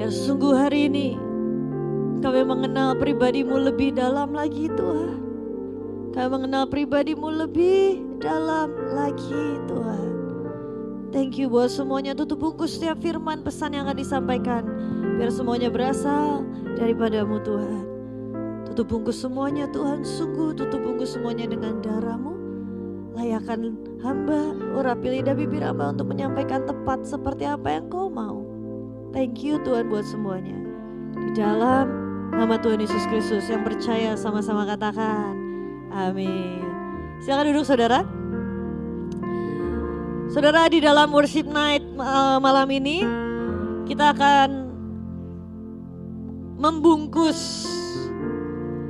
Biar sungguh hari ini kami mengenal pribadi-Mu lebih dalam lagi Tuhan. Kami mengenal pribadi-Mu lebih dalam lagi Tuhan. Thank you buat semuanya, tutup bungkus setiap firman pesan yang akan disampaikan. Biar semuanya berasal daripada-Mu Tuhan. Tutup bungkus semuanya Tuhan, sungguh tutup bungkus semuanya dengan darah-Mu. Layakkan hamba, urapi lidah bibir hamba untuk menyampaikan tepat seperti apa yang Kau mau. Thank you Tuhan buat semuanya. Di dalam nama Tuhan Yesus Kristus yang percaya sama-sama katakan amin. Silakan duduk saudara. Saudara, di dalam worship night malam ini kita akan membungkus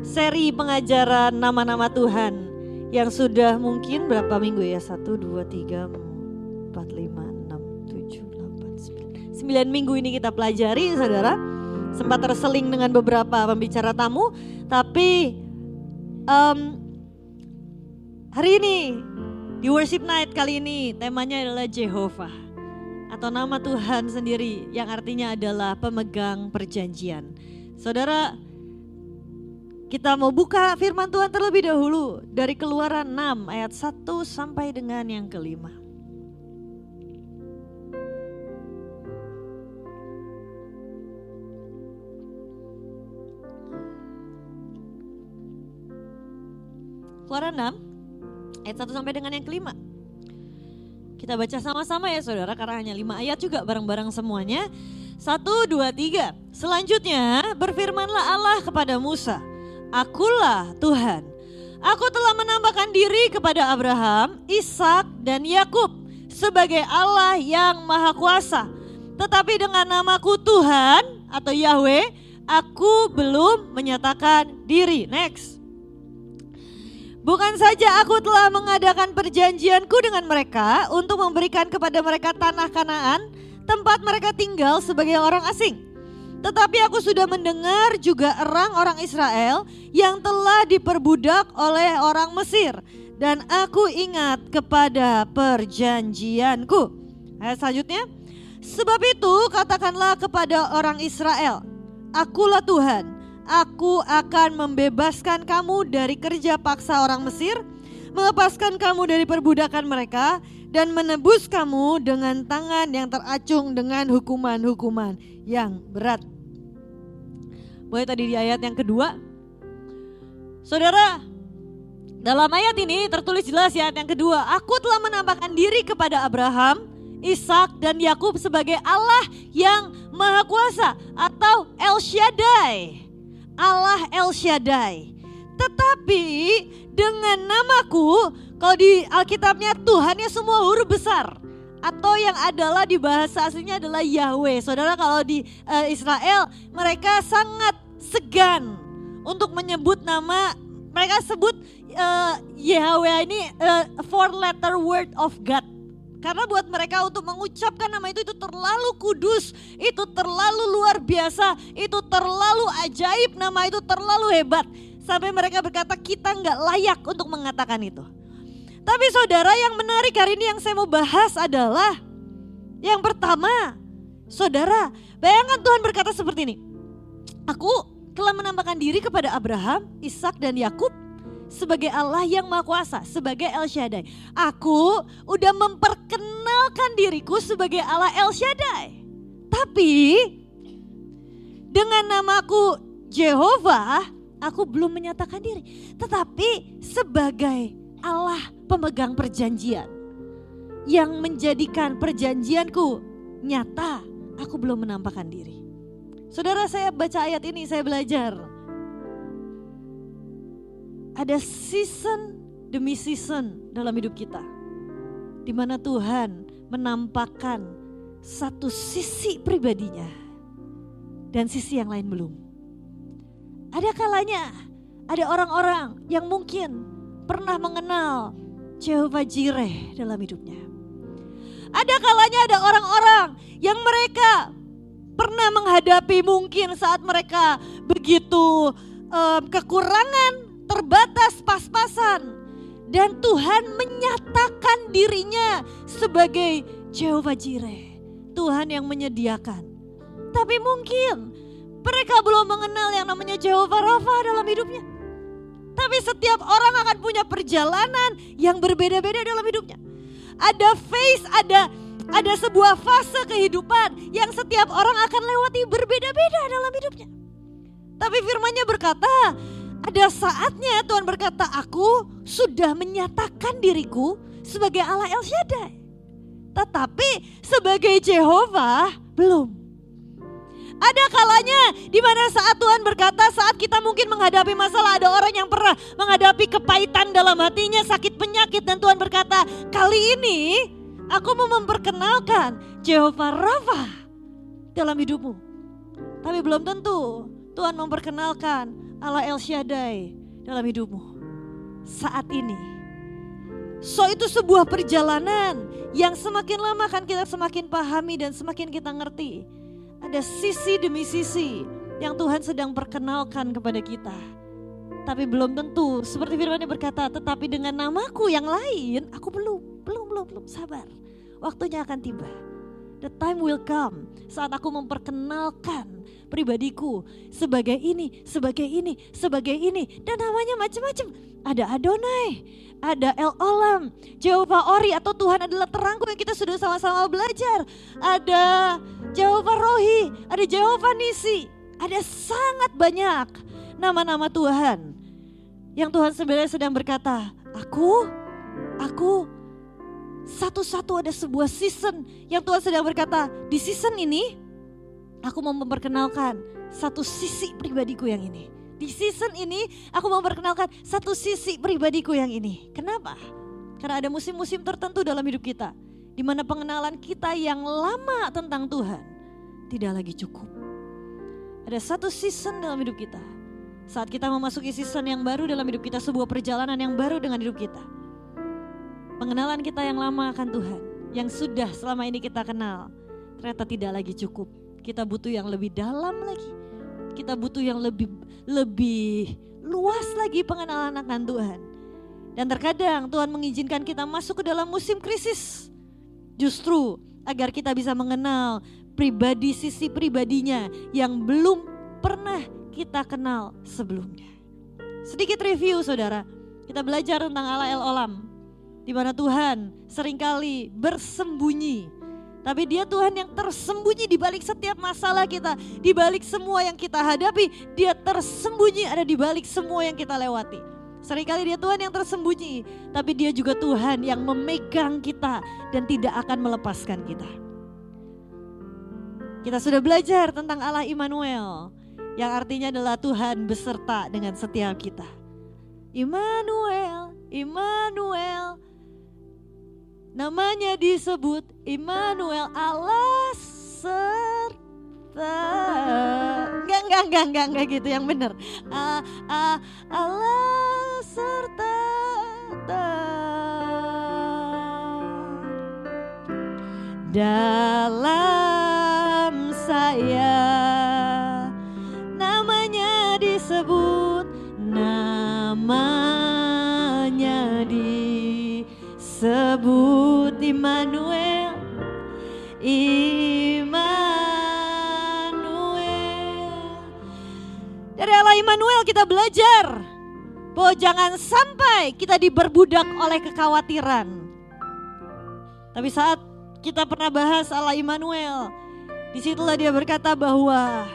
seri pengajaran nama-nama Tuhan yang sudah mungkin berapa minggu ya? 1, 2, 3, 4, 5, 6, 7, 8, 9 minggu ini kita pelajari saudara. Sempat terseling dengan beberapa pembicara tamu. Tapi hari ini di worship night kali ini temanya adalah Jehovah, atau nama Tuhan sendiri yang artinya adalah pemegang perjanjian. Saudara, kita mau buka firman Tuhan terlebih dahulu dari Keluaran 6 ayat 1 sampai dengan yang kelima. Keluaran 6 ayat 1 sampai dengan yang kelima. Kita baca sama-sama ya saudara, karena hanya 5 ayat juga bareng-bareng semuanya. 1, 2, 3. Selanjutnya berfirmanlah Allah kepada Musa, Akulah Tuhan. Aku telah menambahkan diri kepada Abraham, Ishak dan Yakub sebagai Allah yang Maha Kuasa. Tetapi dengan namaku Tuhan atau Yahweh, aku belum menyatakan diri. Next. Bukan saja aku telah mengadakan perjanjianku dengan mereka untuk memberikan kepada mereka tanah Kanaan, tempat mereka tinggal sebagai orang asing. Tetapi aku sudah mendengar juga erang orang Israel yang telah diperbudak oleh orang Mesir. Dan aku ingat kepada perjanjianku. Ayat selanjutnya. Sebab itu katakanlah kepada orang Israel, Akulah Tuhan. Aku akan membebaskan kamu dari kerja paksa orang Mesir, melepaskan kamu dari perbudakan mereka, dan menebus kamu dengan tangan yang teracung dengan hukuman-hukuman yang berat. Boleh tadi di ayat yang kedua. Saudara, dalam ayat ini tertulis jelas di ayat yang kedua, Aku telah menambahkan diri kepada Abraham, Ishak dan Yakub sebagai Allah yang Maha Kuasa atau El Shaddai. Allah El Shaddai. Tetapi dengan namaku, kalau di Alkitabnya Tuhannya semua huruf besar, atau yang adalah di bahasa aslinya adalah Yahweh. Saudara, kalau di Israel mereka sangat segan untuk menyebut nama. Mereka sebut Yahweh ini 4-letter word of God. Karena buat mereka untuk mengucapkan nama itu terlalu kudus, itu terlalu luar biasa, itu terlalu ajaib, nama itu terlalu hebat. Sampai mereka berkata kita nggak layak untuk mengatakan itu. Tapi saudara, yang menarik hari ini yang saya mau bahas adalah yang pertama. Saudara, bayangkan Tuhan berkata seperti ini. Aku telah menambahkan diri kepada Abraham, Ishak dan Yakub sebagai Allah yang Maha Kuasa, sebagai El Shaddai. Aku udah memperkenalkan diriku sebagai Allah El Shaddai. Tapi dengan namaku Jehovah, aku belum menyatakan diri. Tetapi sebagai Allah pemegang perjanjian yang menjadikan perjanjianku nyata, aku belum menampakkan diri. Saudara, saya baca ayat ini, saya belajar. Ada season demi season dalam hidup kita, di mana Tuhan menampakkan satu sisi pribadinya dan sisi yang lain belum. Ada kalanya ada orang-orang yang mungkin pernah mengenal Jehovah Jireh dalam hidupnya. Ada kalanya ada orang-orang yang mereka pernah menghadapi mungkin saat mereka begitu kekurangan, terbatas, pas-pasan. Dan Tuhan menyatakan dirinya sebagai Jehovah Jireh. Tuhan yang menyediakan. Tapi mungkin mereka belum mengenal yang namanya Jehovah Rafa dalam hidupnya. Tapi setiap orang akan punya perjalanan yang berbeda-beda dalam hidupnya. Ada phase, ada sebuah fase kehidupan yang setiap orang akan lewati berbeda-beda dalam hidupnya. Tapi firman-Nya berkata, ada saatnya Tuhan berkata, aku sudah menyatakan diriku sebagai Allah El Shaddai. Tetapi sebagai Jehovah belum. Ada kalanya di mana saat Tuhan berkata, saat kita mungkin menghadapi masalah, ada orang yang pernah menghadapi kepahitan dalam hatinya, sakit penyakit, dan Tuhan berkata, kali ini aku mau memperkenalkan Jehovah Rafa dalam hidupmu. Tapi belum tentu Tuhan memperkenalkan Allah El Shaddai dalam hidupmu saat ini. So itu sebuah perjalanan yang semakin lama kan kita semakin pahami dan semakin kita ngerti. Ada sisi demi sisi yang Tuhan sedang perkenalkan kepada kita. Tapi belum tentu, seperti firman-Nya berkata, tetapi dengan namaku yang lain, aku belum, sabar. Waktunya akan tiba. The time will come saat aku memperkenalkan pribadiku sebagai ini, dan namanya macam-macam. Ada Adonai, ada El Olam, Jehovah Ori atau Tuhan adalah terangku yang kita sudah sama-sama belajar. Ada Jehovah Rohi, ada Jehovah Nisi, ada sangat banyak nama-nama Tuhan. Yang Tuhan sebenarnya sedang berkata, aku satu-satu ada sebuah season yang Tuhan sedang berkata, di season ini aku mau memperkenalkan satu sisi pribadiku yang ini. Di season ini aku mau memperkenalkan satu sisi pribadiku yang ini. Kenapa? Karena ada musim-musim tertentu dalam hidup kita di mana pengenalan kita yang lama tentang Tuhan tidak lagi cukup. Ada satu season dalam hidup kita. Saat kita memasuki season yang baru dalam hidup kita, sebuah perjalanan yang baru dengan hidup kita. Pengenalan kita yang lama akan Tuhan, yang sudah selama ini kita kenal, ternyata tidak lagi cukup. Kita butuh yang lebih dalam lagi. Kita butuh yang lebih luas lagi pengenalan akan Tuhan. Dan terkadang Tuhan mengizinkan kita masuk ke dalam musim krisis. Justru agar kita bisa mengenal pribadi, sisi pribadinya yang belum pernah kita kenal sebelumnya. Sedikit review saudara, kita belajar tentang Allah El Olam. Di mana Tuhan seringkali bersembunyi. Tapi Dia Tuhan yang tersembunyi di balik setiap masalah kita, di balik semua yang kita hadapi, Dia tersembunyi ada di balik semua yang kita lewati. Seringkali Dia Tuhan yang tersembunyi, tapi Dia juga Tuhan yang memegang kita dan tidak akan melepaskan kita. Kita sudah belajar tentang Allah Immanuel, yang artinya adalah Tuhan beserta dengan setiap kita. Immanuel, Immanuel. Namanya disebut Immanuel, Allah serta. Enggak gitu yang benar. Allah serta. Dalam saya namanya disebut, namanya disebut Immanuel, Immanuel. Dari Allah Immanuel kita belajar bahwa jangan sampai kita diperbudak oleh kekhawatiran. Tapi saat kita pernah bahas Allah Immanuel, disitulah Dia berkata bahwa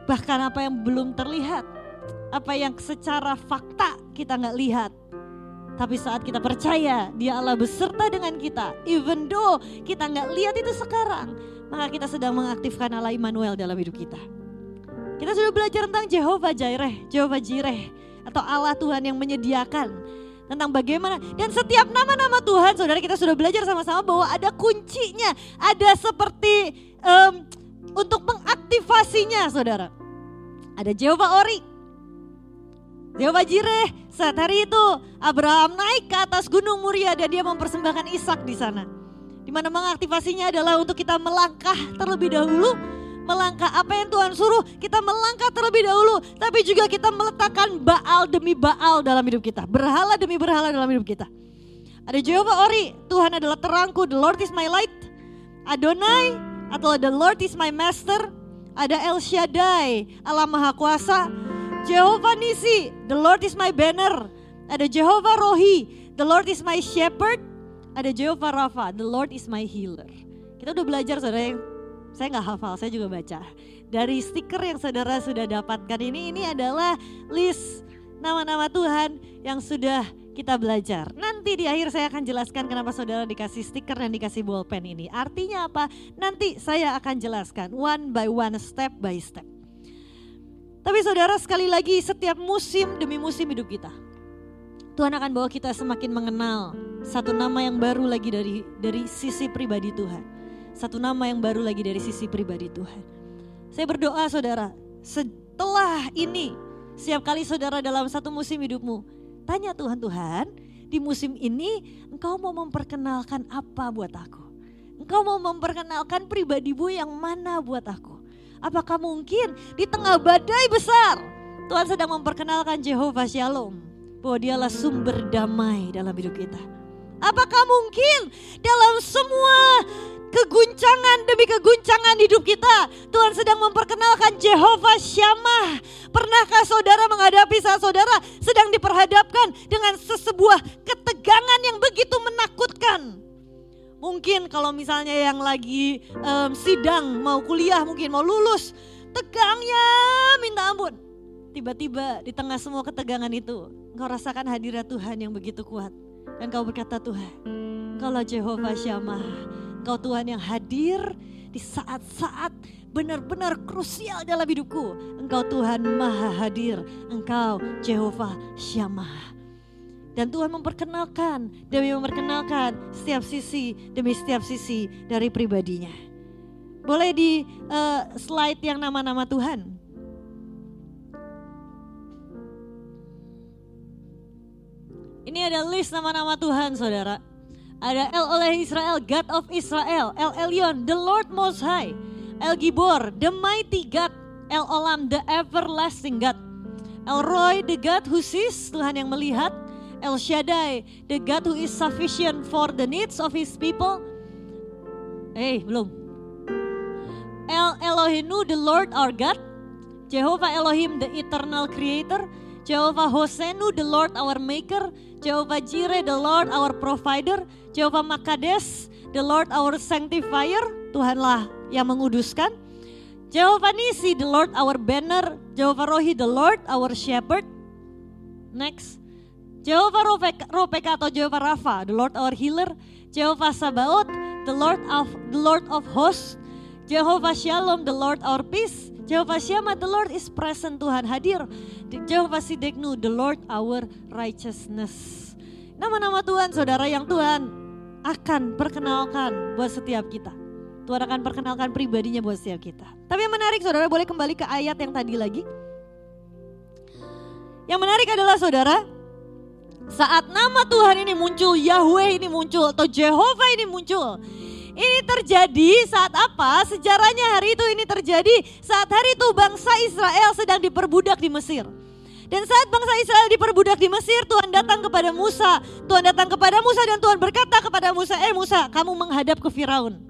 bahkan apa yang belum terlihat, apa yang secara fakta kita nggak lihat, tapi saat kita percaya Dia Allah beserta dengan kita, even though kita nggak lihat itu sekarang, maka kita sedang mengaktifkan Allah Immanuel dalam hidup kita. Kita sudah belajar tentang Jehovah Jireh atau Allah Tuhan yang menyediakan, tentang bagaimana, dan setiap nama-nama Tuhan, saudara, kita sudah belajar sama-sama bahwa ada kuncinya, ada seperti untuk mengaktifasinya, saudara. Ada Jehovah Ori, Jehovah Jireh. Saat hari itu Abraham naik ke atas gunung Moria dan dia mempersembahkan Ishak di sana. Di mana mengaktifasinya adalah untuk kita melangkah terlebih dahulu, melangkah apa yang Tuhan suruh, kita melangkah terlebih dahulu, tapi juga kita meletakkan Baal demi Baal dalam hidup kita, berhala demi berhala dalam hidup kita. Ada Jehovah Ori, Tuhan adalah terangku, the Lord is my light. Adonai, Atau the Lord is my master. Ada El Shaddai, Allah Maha Kuasa. Jehovah Nisi, the Lord is my banner. Ada Jehovah Rohi, the Lord is my shepherd. Ada Jehovah Rafa, the Lord is my healer. Kita udah belajar saudara, saya gak hafal, saya juga baca. Dari stiker yang saudara sudah dapatkan ini adalah list nama-nama Tuhan yang sudah kita belajar. Nanti di akhir saya akan jelaskan kenapa saudara dikasih stiker dan dikasih bolpen ini. Artinya apa? Nanti saya akan jelaskan one by one, step by step. Tapi saudara, sekali lagi setiap musim demi musim hidup kita, Tuhan akan bawa kita semakin mengenal satu nama yang baru lagi dari sisi pribadi Tuhan. Satu nama yang baru lagi dari sisi pribadi Tuhan. Saya berdoa saudara, setelah ini setiap kali saudara dalam satu musim hidupmu, tanya Tuhan, Tuhan di musim ini Engkau mau memperkenalkan apa buat aku? Engkau mau memperkenalkan pribadimu yang mana buat aku? Apakah mungkin di tengah badai besar Tuhan sedang memperkenalkan Jehovah Shalom, bahwa dialah sumber damai dalam hidup kita? Apakah mungkin dalam semua keguncangan demi keguncangan hidup kita, Tuhan sedang memperkenalkan Jehovah Shammah? Pernahkah saudara menghadapi saat saudara sedang diperhadapkan dengan sebuah ketegangan yang begitu menakutkan? Mungkin kalau misalnya yang lagi sidang, mau kuliah, mungkin mau lulus, tegangnya minta ampun. Tiba-tiba di tengah semua ketegangan itu, engkau rasakan hadirat Tuhan yang begitu kuat. Dan kau berkata, Tuhan, Engkaulah Jehovah Shammah. Engkau Tuhan yang hadir di saat-saat benar-benar krusial dalam hidupku. Engkau Tuhan Maha Hadir. Engkau Jehovah Shammah. Dan Tuhan memperkenalkan demi memperkenalkan setiap sisi demi setiap sisi dari pribadinya. Boleh di slide yang nama-nama Tuhan. Ini ada list nama-nama Tuhan saudara. Ada El Oleh Israel, God of Israel. El Elyon, the Lord Most High. El Gibor, the Mighty God. El Olam, the Everlasting God. El Roy, the God who sees, Tuhan yang melihat. El Shaddai, the God who is sufficient for the needs of His people. Belum. El Elohenu, the Lord our God. Jehovah Elohim, the eternal creator. Jehovah Hosenu, the Lord our maker. Jehovah Jireh, the Lord our provider. Jehovah Makades, the Lord our sanctifier. Tuhanlah yang menguduskan. Jehovah Nisi, the Lord our banner. Jehovah Rohi, the Lord our shepherd. Next. Jehovah Ropeka atau Jehovah Rafa, the Lord our healer. Jehovah Sabaoth, the Lord of hosts. Jehovah Shalom, the Lord our peace. Jehovah Shammah, the Lord is present, Tuhan hadir. Jehovah Sideknu, the Lord our righteousness. Nama-nama Tuhan saudara yang Tuhan akan perkenalkan buat setiap kita. Tuhan akan perkenalkan pribadinya buat setiap kita. Tapi yang menarik saudara, boleh kembali ke ayat yang tadi lagi. Yang menarik adalah saudara, saat nama Tuhan ini muncul, Yahweh ini muncul, atau Jehovah ini muncul. Ini terjadi saat apa? Sejarahnya hari itu ini terjadi saat hari itu bangsa Israel sedang diperbudak di Mesir. Dan saat bangsa Israel diperbudak di Mesir, Tuhan datang kepada Musa. Tuhan datang kepada Musa dan Tuhan berkata kepada Musa, Musa, kamu menghadap ke Firaun.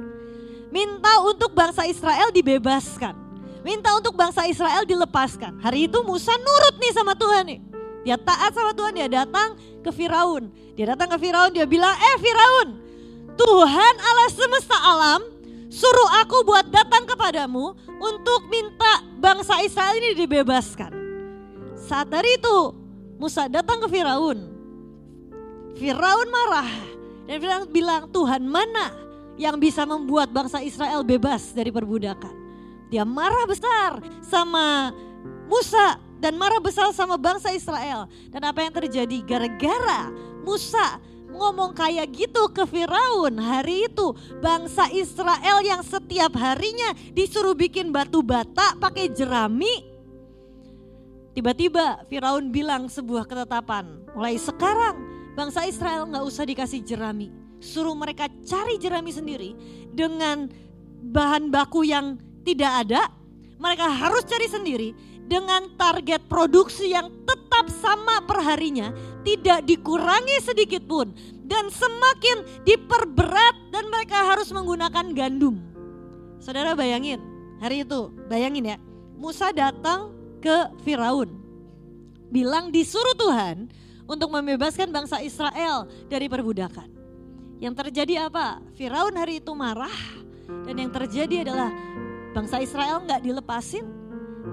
Minta untuk bangsa Israel dibebaskan. Minta untuk bangsa Israel dilepaskan. Hari itu Musa nurut nih sama Tuhan nih. Dia taat sama Tuhan, dia datang ke Firaun. Dia datang ke Firaun, dia bilang, Firaun, Tuhan Allah semesta alam suruh aku buat datang kepadamu untuk minta bangsa Israel ini dibebaskan. Saat hari itu Musa datang ke Firaun. Firaun marah dan Firaun bilang, Tuhan mana yang bisa membuat bangsa Israel bebas dari perbudakan? Dia marah besar sama Musa dan marah besar sama bangsa Israel. Dan apa yang terjadi? Gara-gara Musa ngomong kayak gitu ke Firaun, hari itu bangsa Israel yang setiap harinya disuruh bikin batu bata pakai jerami, tiba-tiba Firaun bilang sebuah ketetapan, mulai sekarang bangsa Israel gak usah dikasih jerami, suruh mereka cari jerami sendiri dengan bahan baku yang tidak ada, mereka harus cari sendiri dengan target produksi yang tetap sama perharinya, tidak dikurangi sedikit pun, dan semakin diperberat dan mereka harus menggunakan gandum. Saudara bayangin, hari itu, bayangin ya, Musa datang ke Firaun, bilang disuruh Tuhan untuk membebaskan bangsa Israel dari perbudakan. Yang terjadi apa? Firaun hari itu marah, dan yang terjadi adalah bangsa Israel gak dilepasin,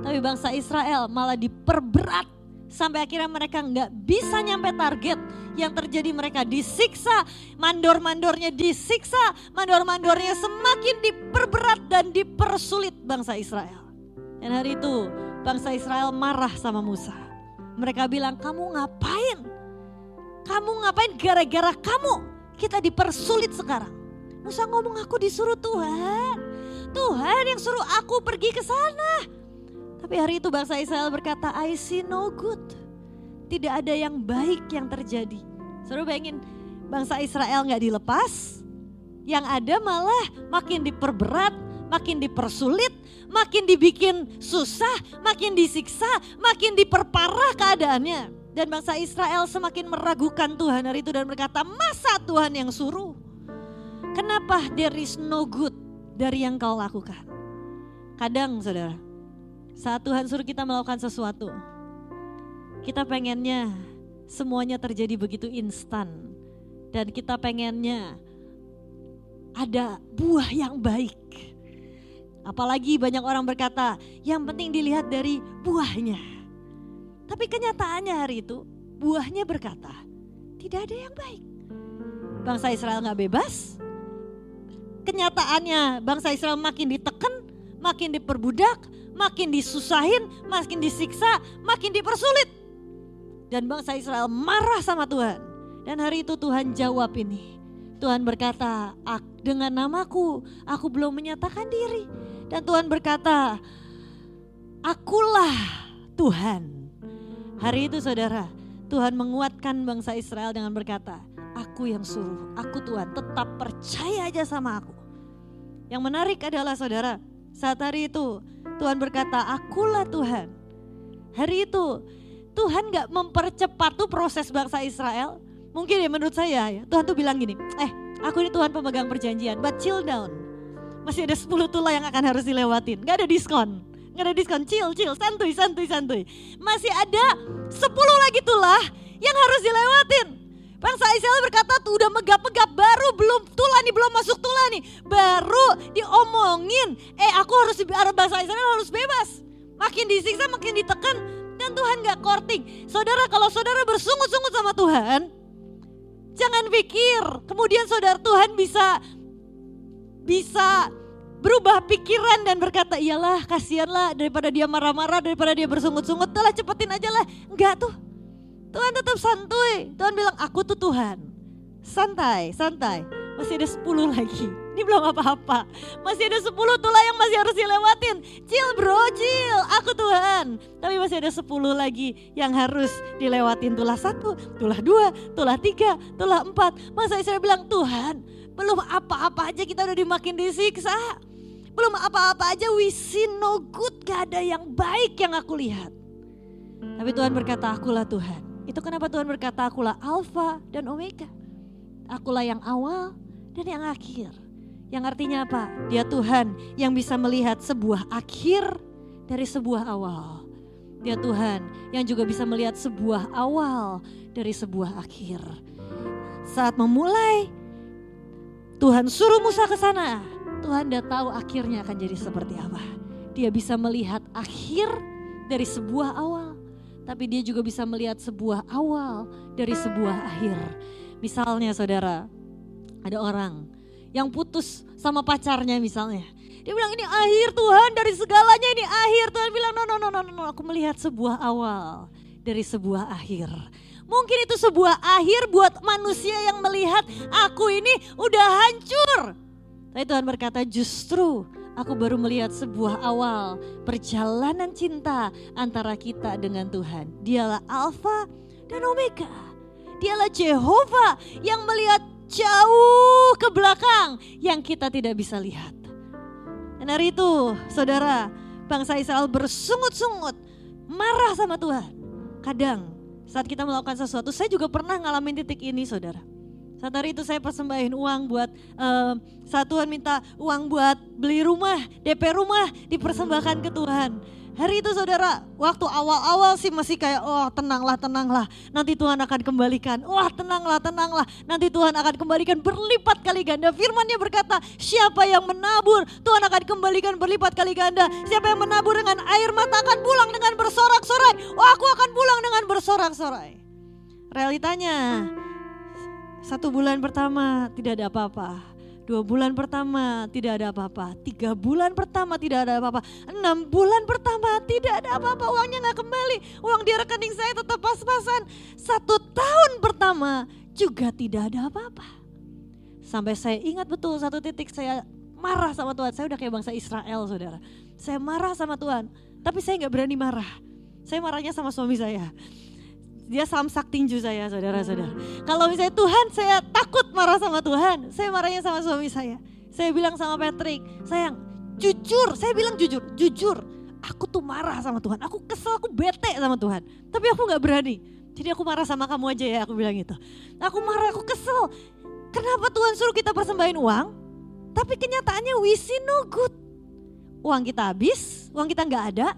tapi bangsa Israel malah diperberat sampai akhirnya mereka gak bisa nyampe target. Yang terjadi mereka disiksa, mandor-mandornya disiksa, mandor-mandornya semakin diperberat dan dipersulit bangsa Israel. Dan hari itu bangsa Israel marah sama Musa. Mereka bilang, kamu ngapain? Kamu ngapain gara-gara kamu kita dipersulit sekarang? Musa ngomong, aku disuruh Tuhan. Tuhan yang suruh aku pergi ke sana. Tapi hari itu bangsa Israel berkata, I see no good. Tidak ada yang baik yang terjadi. Saudara bayangin, bangsa Israel gak dilepas. Yang ada malah makin diperberat, makin dipersulit, makin dibikin susah, makin disiksa, makin diperparah keadaannya. Dan bangsa Israel semakin meragukan Tuhan hari itu dan berkata, masa Tuhan yang suruh? Kenapa there is no good dari yang kau lakukan? Kadang saudara, saat Tuhan suruh kita melakukan sesuatu, kita pengennya semuanya terjadi begitu instan. Dan kita pengennya ada buah yang baik. Apalagi banyak orang berkata, yang penting dilihat dari buahnya. Tapi kenyataannya hari itu, buahnya berkata, tidak ada yang baik. Bangsa Israel gak bebas. Kenyataannya bangsa Israel makin ditekan, makin diperbudak, makin disusahin, makin disiksa, makin dipersulit. Dan bangsa Israel marah sama Tuhan. Dan hari itu Tuhan jawab ini. Tuhan berkata, dengan namaku aku belum menyatakan diri. Dan Tuhan berkata, akulah Tuhan. Hari itu saudara, Tuhan menguatkan bangsa Israel dengan berkata, aku yang suruh, aku Tuhan, tetap percaya aja sama aku. Yang menarik adalah saudara, saat hari itu Tuhan berkata, akulah Tuhan. Hari itu Tuhan gak mempercepat tuh proses bangsa Israel. Mungkin ya menurut saya ya, Tuhan tuh bilang gini, aku ini Tuhan pemegang perjanjian, but chill down. Masih ada 10 tulah yang akan harus dilewatin, gak ada diskon. Gak ada diskon, chill, santuy. Masih ada 10 lagi tulah yang harus dilewatin. Bangsa Israel berkata tuh udah megap-megap, baru belum tulah nih, belum masuk tulah nih. Baru diomongin, bangsa Israel harus bebas. Makin disiksa, makin ditekan. Dan Tuhan gak korting. Saudara, kalau saudara bersungut-sungut sama Tuhan, jangan pikir kemudian saudara Tuhan bisa berubah pikiran dan berkata, iyalah kasihanlah, daripada dia marah-marah, daripada dia bersungut-sungut, telah cepetin aja lah. Enggak tuh, Tuhan tetap santuy. Tuhan bilang, aku tuh Tuhan, santai, masih ada 10 lagi. Ini belum apa-apa, masih ada 10 tulah yang masih harus dilewatin. Chill bro, chill, aku Tuhan. Tapi masih ada 10 lagi yang harus dilewatin. Tulah 1, tulah 2, tulah 3, tulah 4. Masa Israel bilang, Tuhan belum apa-apa aja kita udah dimakin disiksa. Belum apa-apa aja we see no good, gak ada yang baik yang aku lihat. Tapi Tuhan berkata, akulah Tuhan. Itu kenapa Tuhan berkata, akulah Alfa dan Omega. Akulah yang awal dan yang akhir. Yang artinya apa? Dia Tuhan yang bisa melihat sebuah akhir dari sebuah awal. Dia Tuhan yang juga bisa melihat sebuah awal dari sebuah akhir. Saat memulai, Tuhan suruh Musa ke sana. Tuhan udah tahu akhirnya akan jadi seperti apa. Dia bisa melihat akhir dari sebuah awal, tapi dia juga bisa melihat sebuah awal dari sebuah akhir. Misalnya saudara, ada orang yang putus sama pacarnya misalnya. Dia bilang ini akhir Tuhan dari segalanya, ini akhir. Tuhan bilang no, aku melihat sebuah awal dari sebuah akhir. Mungkin itu sebuah akhir buat manusia yang melihat aku ini udah hancur. Tapi Tuhan berkata justru aku baru melihat sebuah awal perjalanan cinta antara kita dengan Tuhan. Dialah Alfa dan Omega. Dialah Jehovah yang melihat jauh ke belakang yang kita tidak bisa lihat. Dan hari itu saudara, bangsa Israel bersungut-sungut, marah sama Tuhan. Kadang saat kita melakukan sesuatu, saya juga pernah ngalamin titik ini saudara. Saat hari itu saya persembahin uang buat saat Tuhan minta uang buat beli rumah, DP rumah dipersembahkan ke Tuhan. Hari itu saudara, waktu awal-awal sih masih kayak tenanglah, nanti Tuhan akan kembalikan. Tenanglah, nanti Tuhan akan kembalikan berlipat kali ganda. Firman-Nya berkata, siapa yang menabur, Tuhan akan kembalikan berlipat kali ganda. Siapa yang menabur dengan air mata akan pulang dengan bersorak-sorai. Aku akan pulang dengan bersorak-sorai. Realitanya, 1 bulan pertama tidak ada apa-apa, 2 bulan pertama tidak ada apa-apa, 3 bulan pertama tidak ada apa-apa, 6 bulan pertama tidak ada apa-apa, uangnya gak kembali, uang di rekening saya tetap pas-pasan. 1 tahun pertama juga tidak ada apa-apa. Sampai saya ingat betul satu titik saya marah sama Tuhan, saya udah kayak bangsa Israel saudara. Saya marah sama Tuhan, tapi saya gak berani marah, saya marahnya sama suami saya. Dia samsak tinju saya saudara-saudara. Kalau misalnya Tuhan, saya takut marah sama Tuhan, saya marahnya sama suami saya. Saya bilang sama Patrick, sayang jujur, saya bilang jujur. Aku tuh marah sama Tuhan, aku kesel, aku bete sama Tuhan. Tapi aku gak berani, jadi aku marah sama kamu aja ya, aku bilang gitu. Aku marah, aku kesel. Kenapa Tuhan suruh kita persembahin uang, tapi kenyataannya we see no good. Uang kita habis, uang kita gak ada,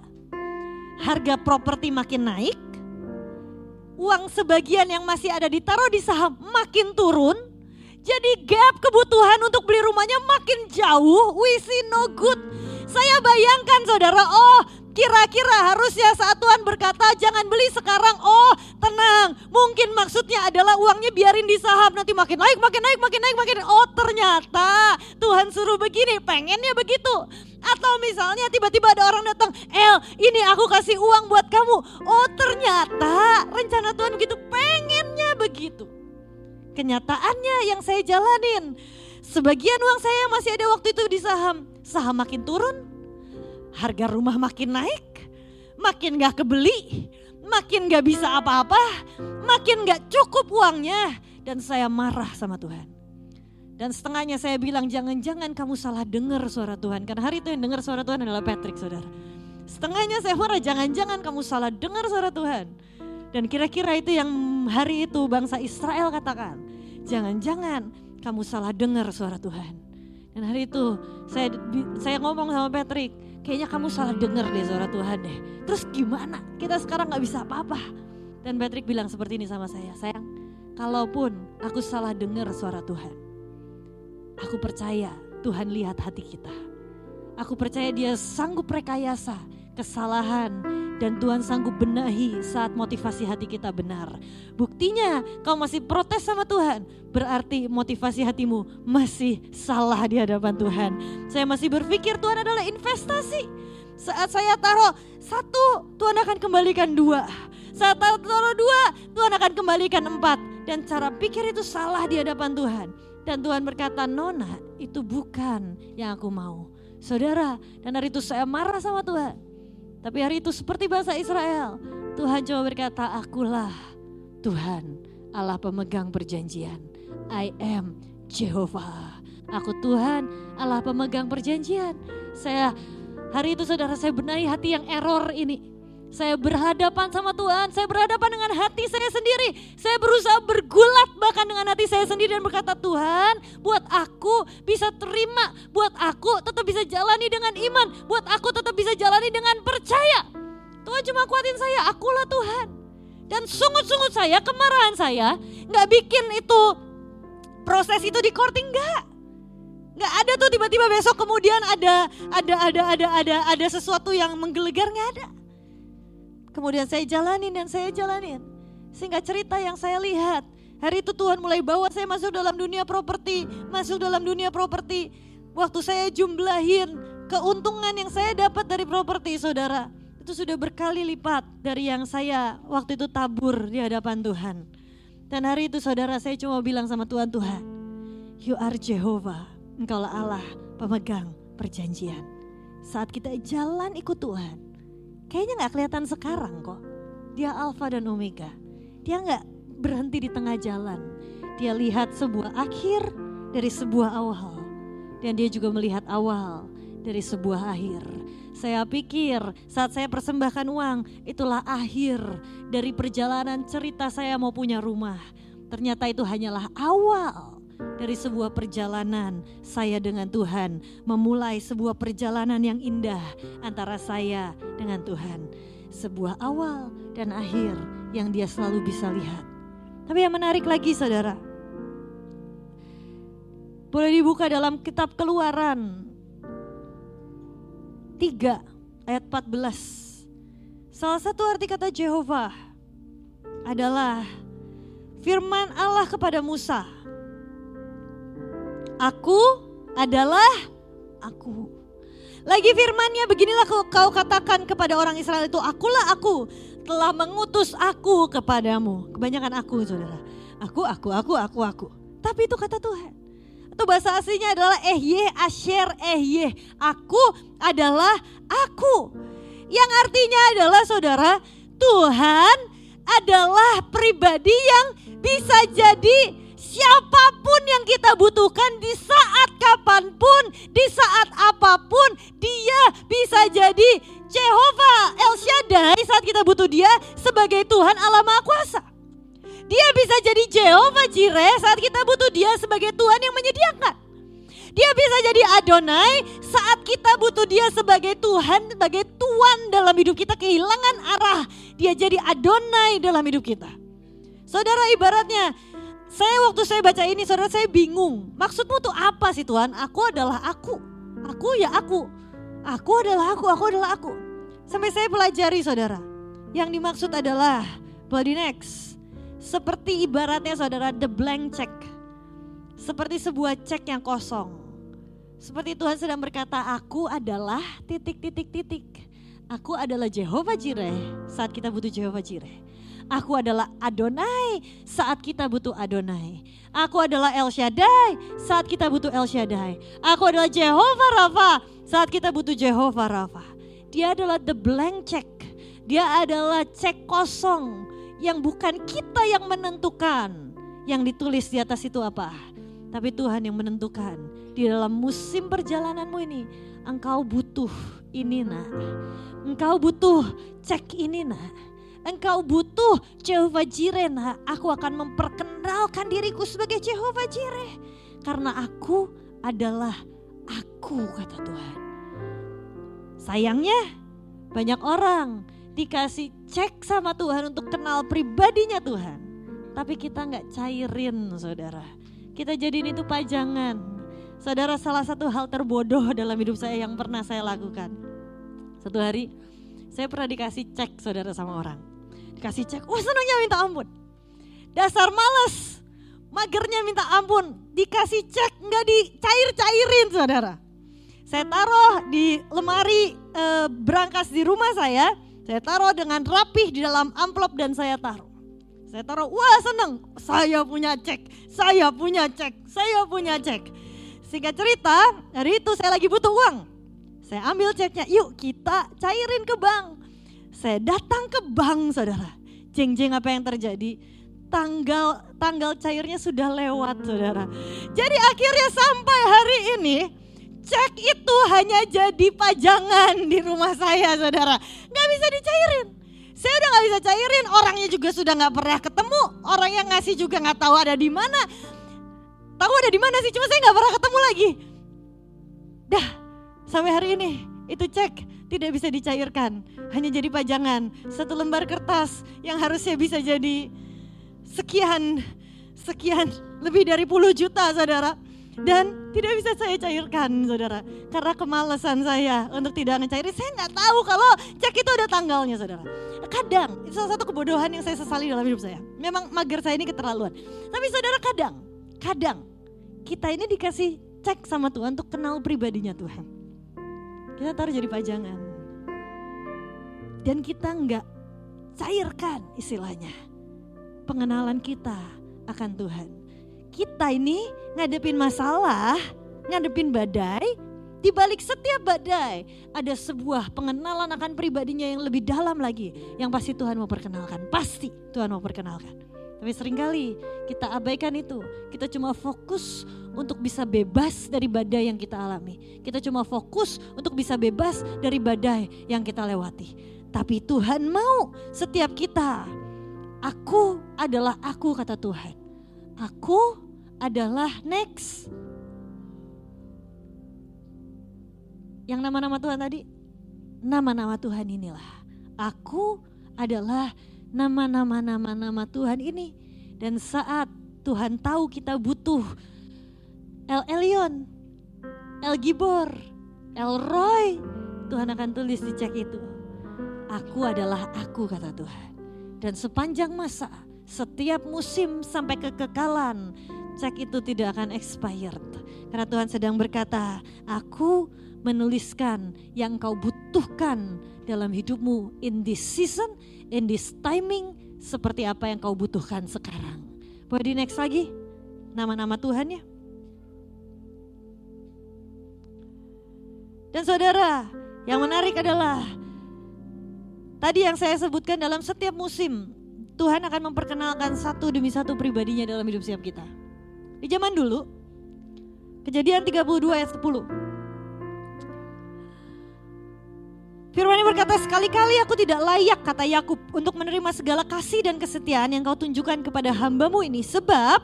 harga properti makin naik, uang sebagian yang masih ada ditaruh di saham makin turun. Jadi gap kebutuhan untuk beli rumahnya makin jauh. We see no good. Saya bayangkan saudara, kira-kira harusnya saat Tuhan berkata jangan beli sekarang. Tenang, mungkin maksudnya adalah uangnya biarin di saham, nanti makin naik. Ternyata Tuhan suruh begini, pengennya begitu. Atau misalnya tiba-tiba ada orang datang, ini aku kasih uang buat kamu. Ternyata rencana Tuhan begitu, pengennya begitu. Kenyataannya yang saya jalanin, sebagian uang saya yang masih ada waktu itu di saham makin turun, harga rumah makin naik, makin gak kebeli, makin gak bisa apa-apa, makin gak cukup uangnya, dan saya marah sama Tuhan. Dan setengahnya saya bilang jangan-jangan kamu salah dengar suara Tuhan, karena hari itu yang dengar suara Tuhan adalah Patrick saudara. Setengahnya saya marah, jangan-jangan kamu salah dengar suara Tuhan. Dan kira-kira itu yang hari itu bangsa Israel katakan, jangan-jangan kamu salah dengar suara Tuhan. Dan hari itu saya ngomong sama Patrick, kayaknya kamu salah dengar deh suara Tuhan deh. Terus gimana? Kita sekarang gak bisa apa-apa. Dan Patrick bilang seperti ini sama saya, sayang, kalaupun aku salah dengar suara Tuhan, aku percaya Tuhan lihat hati kita. Aku percaya Dia sanggup rekayasa kesalahan dan Tuhan sanggup benahi saat motivasi hati kita benar. Buktinya kau masih protes sama Tuhan, berarti motivasi hatimu masih salah di hadapan Tuhan. Saya masih berpikir Tuhan adalah investasi. Saat saya taruh 1, Tuhan akan kembalikan 2. Saat taruh 2, Tuhan akan kembalikan 4. Dan cara pikir itu salah di hadapan Tuhan. Dan Tuhan berkata, Nona, itu bukan yang aku mau. Saudara, dan hari itu saya marah sama Tuhan. Tapi hari itu seperti bangsa Israel, Tuhan coba berkata, akulah Tuhan Allah pemegang perjanjian. I am Jehovah. Aku Tuhan Allah pemegang perjanjian. Hari itu saudara, saya benahi hati yang error ini. Saya berhadapan sama Tuhan, saya berhadapan dengan hati saya sendiri. Saya berusaha bergulat bahkan dengan hati saya sendiri dan berkata, Tuhan, buat aku bisa terima, buat aku tetap bisa jalani dengan iman, buat aku tetap bisa jalani dengan percaya. Tuhan cuma kuatin saya, akulah Tuhan. Dan sungut-sungut saya, kemarahan saya, gak bikin itu proses itu di courting, Gak ada tuh tiba-tiba besok kemudian ada sesuatu yang menggelegar, gak ada. Kemudian saya jalanin. Sehingga cerita yang saya lihat, hari itu Tuhan mulai bawa saya masuk dalam dunia properti. Waktu saya jumlahin keuntungan yang saya dapat dari properti, saudara, itu sudah berkali lipat dari yang saya waktu itu tabur di hadapan Tuhan. Dan hari itu saudara, saya cuma bilang sama Tuhan, Tuhan, You are Jehovah, Engkaulah Allah pemegang perjanjian. Saat kita jalan ikut Tuhan, kayaknya gak kelihatan sekarang kok. Dia Alfa dan Omega. Dia gak berhenti di tengah jalan. Dia lihat sebuah akhir dari sebuah awal. Dan dia juga melihat awal dari sebuah akhir. Saya pikir saat saya persembahkan uang, itulah akhir dari perjalanan cerita saya mau punya rumah. Ternyata itu hanyalah awal dari sebuah perjalanan saya dengan Tuhan. Memulai sebuah perjalanan yang indah antara saya dengan Tuhan. Sebuah awal dan akhir yang dia selalu bisa lihat. Tapi yang menarik lagi saudara, boleh dibuka dalam kitab Keluaran 3 ayat 14. Salah satu arti kata Jehovah adalah firman Allah kepada Musa. Aku adalah aku. Lagi firmannya beginilah kau katakan kepada orang Israel itu, akulah aku, telah mengutus aku kepadamu. Kebanyakan aku saudara. Aku. Tapi itu kata Tuhan. Atau bahasa aslinya adalah Ehyeh Asher Ehyeh. Aku adalah aku. Yang artinya adalah saudara, Tuhan adalah pribadi yang bisa jadi siapapun yang kita butuhkan di saat kapanpun, di saat apapun. Dia bisa jadi Jehovah El Shaddai saat kita butuh dia sebagai Tuhan Allah Maha Kuasa. Dia bisa jadi Jehovah Jireh saat kita butuh dia sebagai Tuhan yang menyediakan. Dia bisa jadi Adonai saat kita butuh dia sebagai Tuhan, sebagai Tuan dalam hidup kita, kehilangan arah. Dia jadi Adonai dalam hidup kita. Saudara, ibaratnya waktu saya baca ini, saudara, saya bingung. Maksudmu tuh apa sih Tuhan? Aku adalah aku. Aku ya aku. Aku adalah aku. Sampai saya pelajari saudara. Yang dimaksud adalah, body next. Seperti ibaratnya saudara, the blank check. Seperti sebuah cek yang kosong. Seperti Tuhan sedang berkata, aku adalah ... Aku adalah Jehovah Jireh saat kita butuh Jehovah Jireh. Aku adalah Adonai saat kita butuh Adonai. Aku adalah El Shaddai saat kita butuh El Shaddai. Aku adalah Jehovah Rafa saat kita butuh Jehovah Rafa. Dia adalah the blank check. Dia adalah cek kosong yang bukan kita yang menentukan. Yang ditulis di atas itu apa? Tapi Tuhan yang menentukan. Di dalam musim perjalananmu ini, engkau butuh ini nak. Engkau butuh cek ini nak. Engkau butuh Jehovah Jireh nak. Aku akan memperkenalkan diriku sebagai Jehovah Jireh. Karena aku adalah aku, kata Tuhan. Sayangnya banyak orang dikasih cek sama Tuhan untuk kenal pribadinya Tuhan. Tapi kita gak cairin saudara. Kita jadiin itu pajangan. Saudara, salah satu hal terbodoh dalam hidup saya yang pernah saya lakukan. Satu hari saya pernah dikasih cek saudara sama orang. Dikasih cek, senangnya minta ampun. Dasar males, magernya minta ampun. Dikasih cek gak dicair-cairin saudara. Saya taruh di lemari berangkas di rumah saya. Saya taruh dengan rapih di dalam amplop dan saya taruh. Saya taruh, senang, saya punya cek. Singkat cerita, hari itu saya lagi butuh uang. Saya ambil ceknya, yuk kita cairin ke bank. Saya datang ke bank saudara. Jeng-jeng apa yang terjadi? Tanggal cairnya sudah lewat saudara. Jadi akhirnya sampai hari ini, cek itu hanya jadi pajangan di rumah saya saudara. Gak bisa dicairin. Saya udah gak bisa cairin, orangnya juga sudah gak pernah ketemu. Orang yang ngasih juga gak tahu ada di mana. Tahu ada di mana sih, cuma saya gak pernah ketemu lagi. Dah, sampai hari ini itu cek tidak bisa dicairkan. Hanya jadi pajangan, satu lembar kertas yang harusnya bisa jadi sekian, lebih dari puluh juta saudara. Dan tidak bisa saya cairkan saudara. Karena kemalasan saya untuk tidak ngecairin. Saya gak tahu kalau cek itu ada tanggalnya saudara. Kadang, itu salah satu kebodohan yang saya sesali dalam hidup saya. Memang mager saya ini keterlaluan. Tapi saudara kadang kita ini dikasih cek sama Tuhan untuk kenal pribadinya Tuhan. Kita taruh jadi pajangan. Dan kita gak cairkan istilahnya pengenalan kita akan Tuhan. Kita ini ngadepin masalah, ngadepin badai, di balik setiap badai ada sebuah pengenalan akan pribadinya yang lebih dalam lagi. Yang pasti Tuhan mau perkenalkan, pasti Tuhan mau perkenalkan. Tapi seringkali kita abaikan itu, kita cuma fokus untuk bisa bebas dari badai yang kita alami. Kita cuma fokus untuk bisa bebas dari badai yang kita lewati. Tapi Tuhan mau setiap kita, aku adalah aku kata Tuhan. Aku adalah next. Yang nama-nama Tuhan tadi, nama-nama Tuhan inilah. Aku adalah nama-nama Tuhan ini. Dan saat Tuhan tahu kita butuh El Elyon, El Gibor, El Roy, Tuhan akan tulis di cek itu. Aku adalah aku, kata Tuhan. Dan sepanjang masa, setiap musim sampai kekekalan, cek itu tidak akan expired. Karena Tuhan sedang berkata, aku menuliskan yang kau butuhkan dalam hidupmu in this season, in this timing, seperti apa yang kau butuhkan sekarang. Boleh di next lagi, nama-nama Tuhan ya. Dan saudara, yang menarik adalah tadi yang saya sebutkan, dalam setiap musim Tuhan akan memperkenalkan satu demi satu pribadinya dalam hidup setiap kita. Di zaman dulu, Kejadian 32 ayat 10. Firman-Nya berkata, sekali-kali aku tidak layak, kata Yakub, untuk menerima segala kasih dan kesetiaan yang kau tunjukkan kepada hamba-Mu ini. Sebab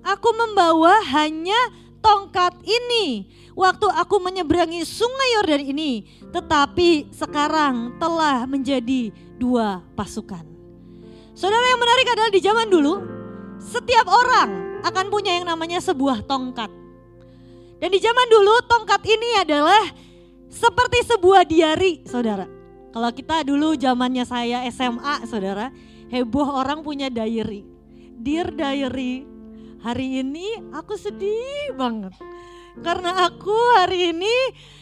aku membawa hanya tongkat ini waktu aku menyeberangi sungai Yordan ini. Tetapi sekarang telah menjadi 2 pasukan. Saudara, yang menarik adalah di zaman dulu, setiap orang akan punya yang namanya sebuah tongkat. Dan di zaman dulu tongkat ini adalah seperti sebuah diary, saudara. Kalau kita dulu zamannya saya SMA, saudara, heboh orang punya diary. Dear diary, hari ini aku sedih banget. Karena aku hari ini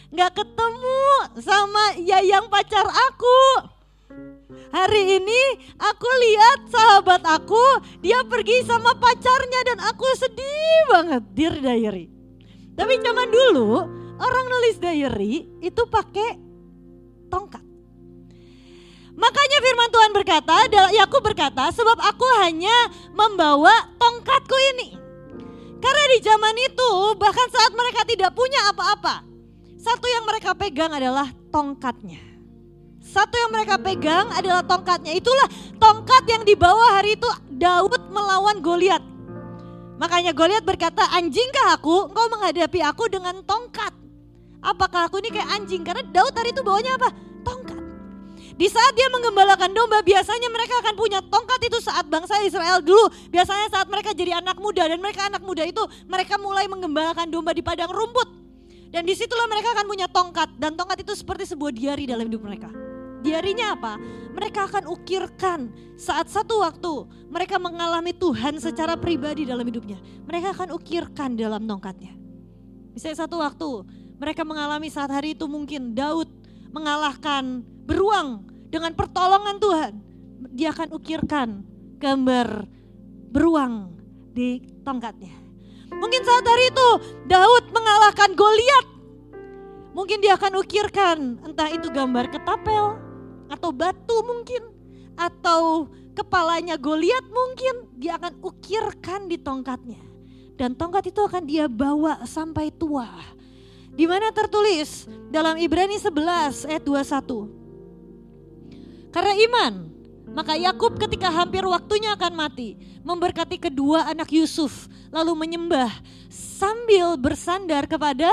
gak ketemu sama Yayang pacar aku. Hari ini aku lihat sahabat aku, dia pergi sama pacarnya dan aku sedih banget. Dear diary. Tapi zaman dulu orang nulis diary itu pakai tongkat. Makanya firman Tuhan berkata, Yakub berkata, sebab aku hanya membawa tongkatku ini. Karena di zaman itu bahkan saat mereka tidak punya apa-apa, satu yang mereka pegang adalah tongkatnya. Satu yang mereka pegang adalah tongkatnya. Itulah tongkat yang dibawa hari itu Daud melawan Goliat. Makanya Goliat berkata, anjingkah aku, engkau menghadapi aku dengan tongkat. Apakah aku ini kayak anjing? Karena Daud hari itu bawanya apa? Tongkat. Di saat dia menggembalakan domba, biasanya mereka akan punya tongkat itu saat bangsa Israel dulu. Biasanya saat mereka jadi anak muda, dan mereka anak muda itu mereka mulai menggembalakan domba di padang rumput. Dan disitulah mereka akan punya tongkat. Dan tongkat itu seperti sebuah diary dalam hidup mereka. Diarinya apa? Mereka akan ukirkan saat satu waktu mereka mengalami Tuhan secara pribadi dalam hidupnya. Mereka akan ukirkan dalam tongkatnya. Misalnya satu waktu mereka mengalami saat hari itu mungkin Daud mengalahkan beruang dengan pertolongan Tuhan. Dia akan ukirkan gambar beruang di tongkatnya. Mungkin saat hari itu Daud mengalahkan Goliat. Mungkin dia akan ukirkan entah itu gambar ketapel atau batu mungkin, atau kepalanya Goliat mungkin, dia akan ukirkan di tongkatnya. Dan tongkat itu akan dia bawa sampai tua. Di mana tertulis dalam Ibrani 11 ayat 21. Karena iman, maka Yakub ketika hampir waktunya akan mati, memberkati kedua anak Yusuf, lalu menyembah sambil bersandar kepada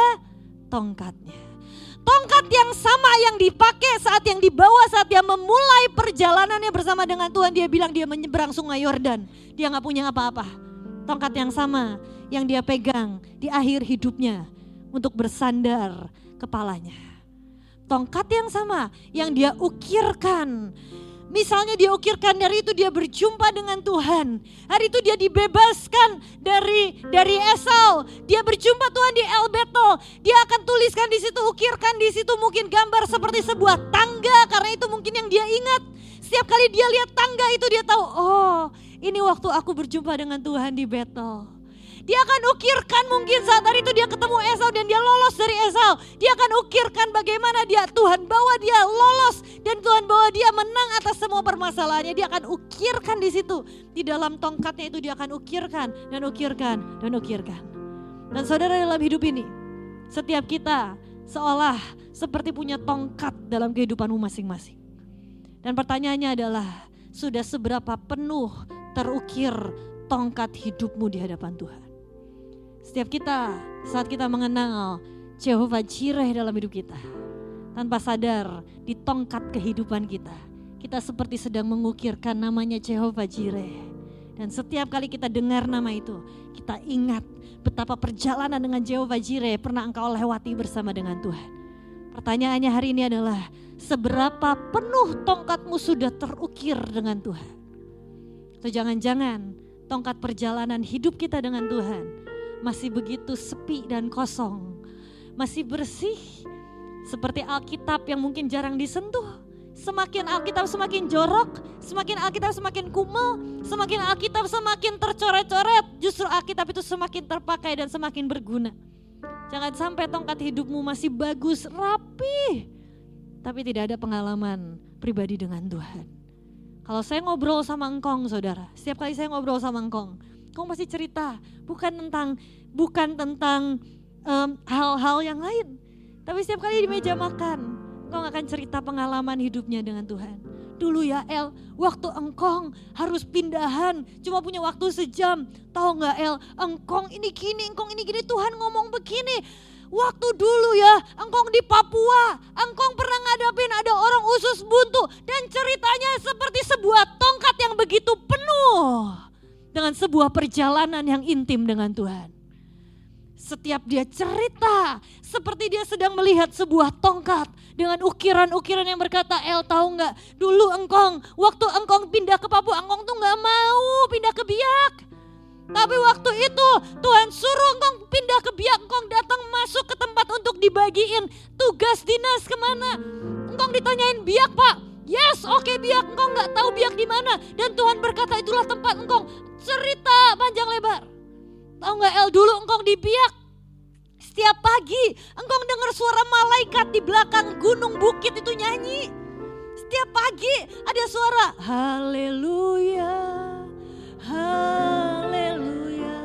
tongkatnya. Tongkat yang sama yang dipakai saat yang dibawa saat dia memulai perjalanannya bersama dengan Tuhan. Dia bilang dia menyeberang sungai Yordan. Dia gak punya apa-apa. Tongkat yang sama yang dia pegang di akhir hidupnya untuk bersandar kepalanya. Tongkat yang sama yang dia ukirkan. Misalnya dia ukirkan dari itu dia berjumpa dengan Tuhan. Hari itu dia dibebaskan dari Esau. Dia berjumpa Tuhan di El Betel. Dia akan tuliskan di situ, ukirkan di situ mungkin gambar seperti sebuah tangga, karena itu mungkin yang dia ingat. Setiap kali dia lihat tangga itu dia tahu, oh ini waktu aku berjumpa dengan Tuhan di Betel. Dia akan ukirkan mungkin saat hari itu dia ketemu Esau dan dia lolos dari Esau. Dia akan ukirkan bagaimana Tuhan bawa dia lolos dan Tuhan bawa dia menang atas semua permasalahannya. Dia akan ukirkan di situ. Di dalam tongkatnya itu dia akan ukirkan dan ukirkan dan ukirkan. Dan saudara, dalam hidup ini setiap kita seolah seperti punya tongkat dalam kehidupanmu masing-masing. Dan pertanyaannya adalah, sudah seberapa penuh terukir tongkat hidupmu di hadapan Tuhan. Setiap kita, saat kita mengenal Jehovah Jireh dalam hidup kita, tanpa sadar di tongkat kehidupan kita, kita seperti sedang mengukirkan namanya Jehovah Jireh. Dan setiap kali kita dengar nama itu, kita ingat betapa perjalanan dengan Jehovah Jireh pernah engkau lewati bersama dengan Tuhan. Pertanyaannya hari ini adalah, seberapa penuh tongkatmu sudah terukir dengan Tuhan? Atau jangan-jangan tongkat perjalanan hidup kita dengan Tuhan masih begitu sepi dan kosong, masih bersih seperti Alkitab yang mungkin jarang disentuh. Semakin Alkitab semakin jorok, semakin Alkitab semakin kumel, semakin Alkitab semakin tercoret-coret, justru Alkitab itu semakin terpakai dan semakin berguna. Jangan sampai tongkat hidupmu masih bagus, rapi, tapi tidak ada pengalaman pribadi dengan Tuhan. Kalau saya ngobrol sama engkong saudara, setiap kali saya ngobrol sama engkong pasti cerita bukan tentang hal-hal yang lain. Tapi setiap kali di meja makan, engkong akan cerita pengalaman hidupnya dengan Tuhan. Dulu ya El, waktu engkong harus pindahan, cuma punya waktu sejam. Tahu gak El, engkong ini gini, Tuhan ngomong begini. Waktu dulu ya, engkong di Papua, engkong pernah ngadapin ada orang usus buntu. Dan ceritanya seperti sebuah tongkat yang begitu penuh dengan sebuah perjalanan yang intim dengan Tuhan. Setiap dia cerita, seperti dia sedang melihat sebuah tongkat dengan ukiran-ukiran yang berkata, El tahu gak, dulu engkong, waktu engkong pindah ke Papua, engkong tuh gak mau pindah ke Biak. Tapi waktu itu Tuhan suruh engkong pindah ke Biak, engkong datang masuk ke tempat untuk dibagiin tugas dinas kemana. Engkong ditanyain Biak Pak, yes oke Biak, engkong gak tahu Biak di mana. Dan Tuhan berkata itulah tempat engkong, cerita panjang lebar. Tahu gak El, dulu engkong di Biak, setiap pagi engkong dengar suara malaikat di belakang gunung bukit itu nyanyi. Setiap pagi ada suara haleluya, haleluya,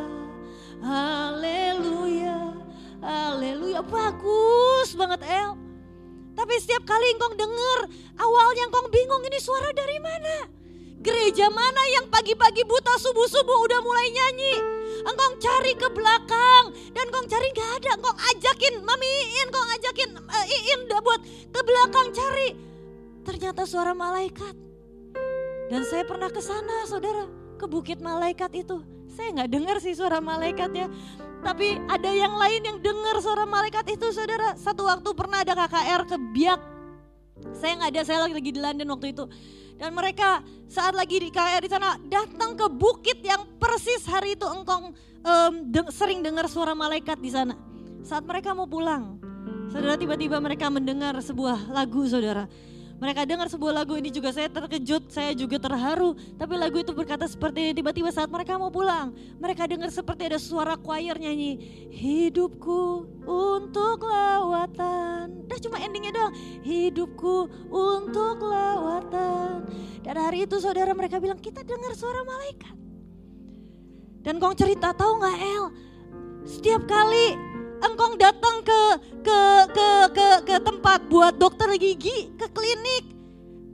haleluya, haleluya. Bagus banget El. Tapi setiap kali engkong dengar, awalnya engkong bingung ini suara dari mana. Gereja mana yang pagi-pagi buta subuh-subuh udah mulai nyanyi. Engkong cari ke belakang dan engkong cari gak ada. Engkong ajakin Mami Iin, engkong ajakin Iin udah buat ke belakang cari. Ternyata suara malaikat. Dan saya pernah ke sana saudara, ke bukit malaikat itu. Saya gak dengar sih suara malaikatnya. Tapi ada yang lain yang dengar suara malaikat itu saudara. Satu waktu pernah ada KKR ke Biak. Saya gak ada, saya lagi di London waktu itu. Dan mereka saat lagi di KKR di sana datang ke bukit yang persis hari itu engkong sering dengar suara malaikat di sana. Saat mereka mau pulang, saudara, tiba-tiba mereka mendengar sebuah lagu saudara. Mereka dengar sebuah lagu, ini juga saya terkejut, saya juga terharu. Tapi lagu itu berkata seperti ini, tiba-tiba saat mereka mau pulang, mereka dengar seperti ada suara choir nyanyi, hidupku untuk lawatan. Dah cuma endingnya doang, hidupku untuk lawatan. Dan hari itu saudara mereka bilang, kita dengar suara malaikat. Dan kong cerita, tahu gak El, setiap kali engkong datang ke tempat buat dokter gigi, ke klinik,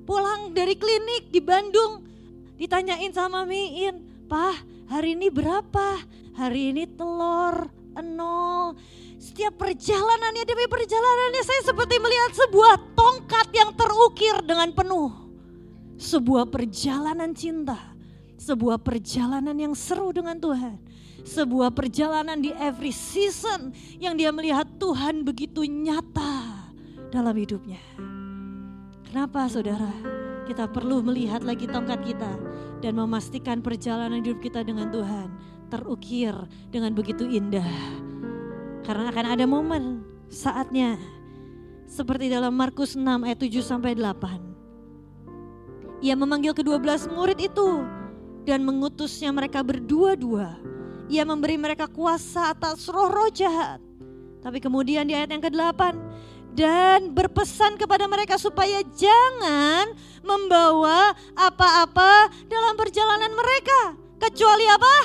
pulang dari klinik di Bandung, ditanyain sama Miin, Pak hari ini berapa? Hari ini telur 0. Setiap perjalanannya demi perjalanannya saya seperti melihat sebuah tongkat yang terukir dengan penuh. Sebuah perjalanan cinta, sebuah perjalanan yang seru dengan Tuhan. Sebuah perjalanan di every season yang dia melihat Tuhan begitu nyata dalam hidupnya. Kenapa saudara? Kita perlu melihat lagi tongkat kita dan memastikan perjalanan hidup kita dengan Tuhan terukir dengan begitu indah. Karena akan ada momen saatnya seperti dalam Markus 6 ayat 7-8. Ia memanggil ke-12 murid itu dan mengutusnya mereka berdua-dua. Ia memberi mereka kuasa atas roh-roh jahat. Tapi kemudian di ayat yang ke-8, dan berpesan kepada mereka supaya jangan membawa apa-apa dalam perjalanan mereka. Kecuali apa?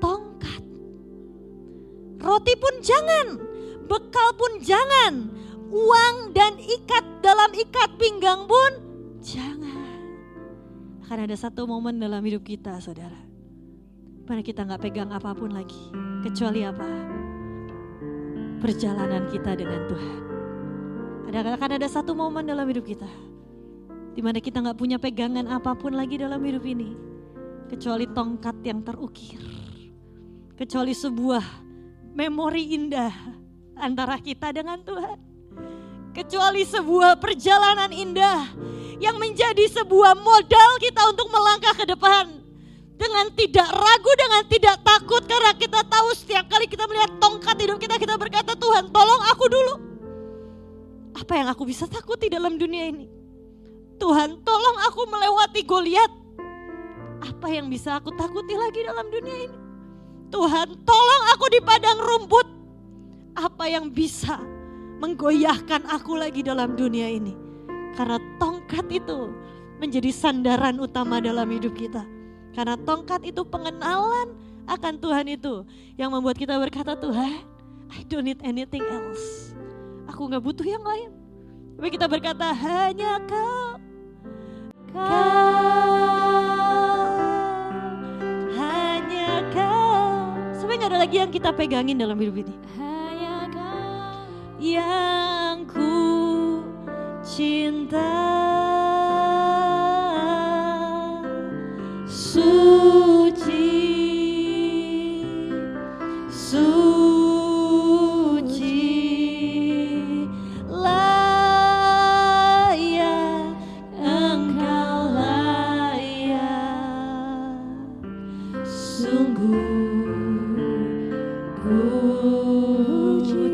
Tongkat. Roti pun jangan, bekal pun jangan, uang dan ikat dalam ikat pinggang pun jangan. Akan ada satu momen dalam hidup kita saudara, Mana kita gak pegang apapun lagi. Kecuali apa? Perjalanan kita dengan Tuhan. Akan ada satu momen dalam hidup kita di mana kita gak punya pegangan apapun lagi dalam hidup ini. Kecuali tongkat yang terukir. Kecuali sebuah memori indah antara kita dengan Tuhan. Kecuali sebuah perjalanan indah yang menjadi sebuah modal kita untuk melangkah ke depan. Dengan tidak ragu, dengan tidak takut. Karena kita tahu setiap kali kita melihat tongkat hidup kita, kita berkata, Tuhan tolong aku dulu. Apa yang aku bisa takuti dalam dunia ini? Tuhan tolong aku melewati Goliat. Apa yang bisa aku takuti lagi dalam dunia ini? Tuhan tolong aku di padang rumput. Apa yang bisa menggoyahkan aku lagi dalam dunia ini? Karena tongkat itu menjadi sandaran utama dalam hidup kita. Karena tongkat itu pengenalan akan Tuhan itu yang membuat kita berkata, Tuhan, I don't need anything else. Aku gak butuh yang lain. Tapi kita berkata, hanya Kau. Hanya Kau. Sampai gak ada lagi yang kita pegangin dalam hidup ini. Hanya Kau yang ku cinta. Suci, suci, layak, Engkau layak. Sungguh ku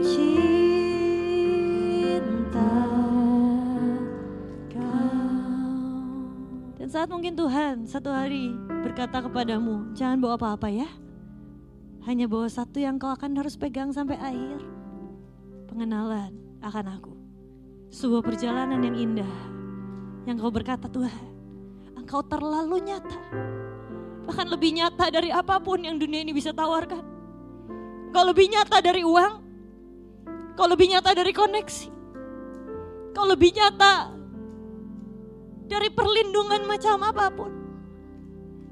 cinta Kau. Dan saat mungkin Tuhan satu hari berkata kepadamu, jangan bawa apa-apa ya. Hanya bawa satu yang kau akan harus pegang sampai akhir. Pengenalan akan aku. Sebuah perjalanan yang indah. Yang kau berkata, Tuhan, Engkau terlalu nyata. Bahkan lebih nyata dari apapun yang dunia ini bisa tawarkan. Engkau lebih nyata dari uang. Engkau lebih nyata dari koneksi. Engkau lebih nyata dari perlindungan macam apapun.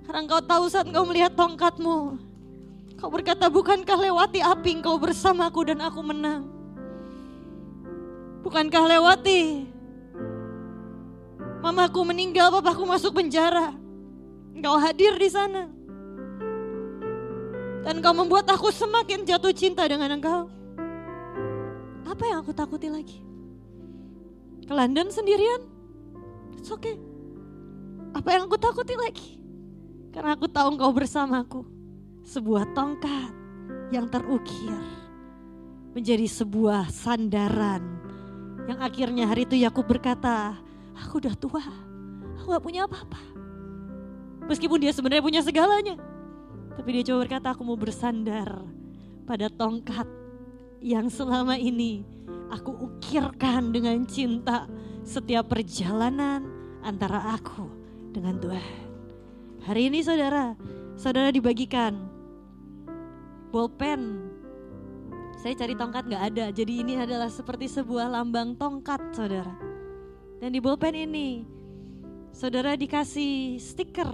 Karena Engkau tahu saat Engkau melihat tongkatmu, Kau berkata, bukankah lewati api Engkau bersamaku dan aku menang? Bukankah lewati mamaku meninggal, papaku masuk penjara, Engkau hadir di sana. Dan Engkau membuat aku semakin jatuh cinta dengan Engkau. Apa yang aku takuti lagi? Ke London sendirian? It's okay. Apa yang aku takuti lagi? Karena aku tahu Engkau bersamaku. Sebuah tongkat yang terukir menjadi sebuah sandaran. Yang akhirnya hari itu Yakub berkata, aku udah tua, aku gak punya apa-apa. Meskipun dia sebenarnya punya segalanya. Tapi dia coba berkata, aku mau bersandar pada tongkat yang selama ini aku ukirkan dengan cinta setiap perjalanan antara aku dengan Tuhan. Hari ini saudara dibagikan bolpen. Saya cari tongkat gak ada, jadi ini adalah seperti sebuah lambang tongkat saudara. Dan di bolpen ini saudara dikasih stiker.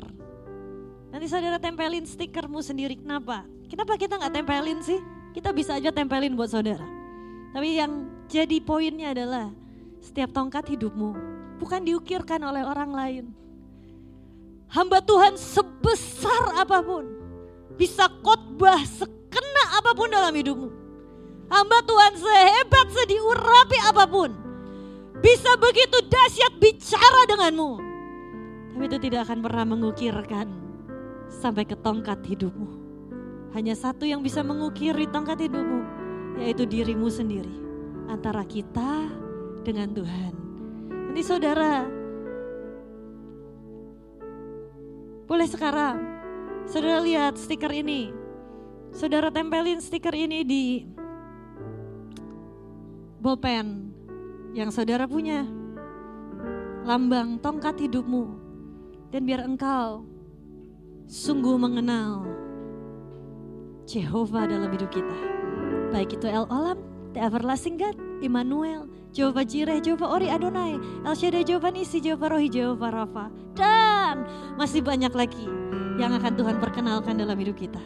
Nanti saudara tempelin stikermu sendiri. Kenapa kita gak tempelin sih? Kita bisa aja tempelin buat saudara. Tapi yang jadi poinnya adalah setiap tongkat hidupmu bukan diukirkan oleh orang lain. Hamba Tuhan sebesar apapun, bisa khotbah sekena apapun dalam hidupmu. Hamba Tuhan sehebat, sediurapi apapun, bisa begitu dahsyat bicara denganmu. Tapi itu tidak akan pernah mengukirkan sampai ke tongkat hidupmu. Hanya satu yang bisa mengukiri tongkat hidupmu, yaitu dirimu sendiri. Antara kita dengan Tuhan. Nanti saudara, boleh sekarang saudara lihat stiker ini. Saudara tempelin stiker ini di bolpen yang saudara punya. Lambang tongkat hidupmu. Dan biar engkau sungguh mengenal Jehovah dalam hidup kita. Baik itu El Olam, The Everlasting God, Immanuel, Jehovah Jireh, Jehovah Ori Adonai, El Shaddai, Jehovah Nisi, Jehovah Rohi, Jehovah Rafa. Dan masih banyak lagi yang akan Tuhan perkenalkan dalam hidup kita.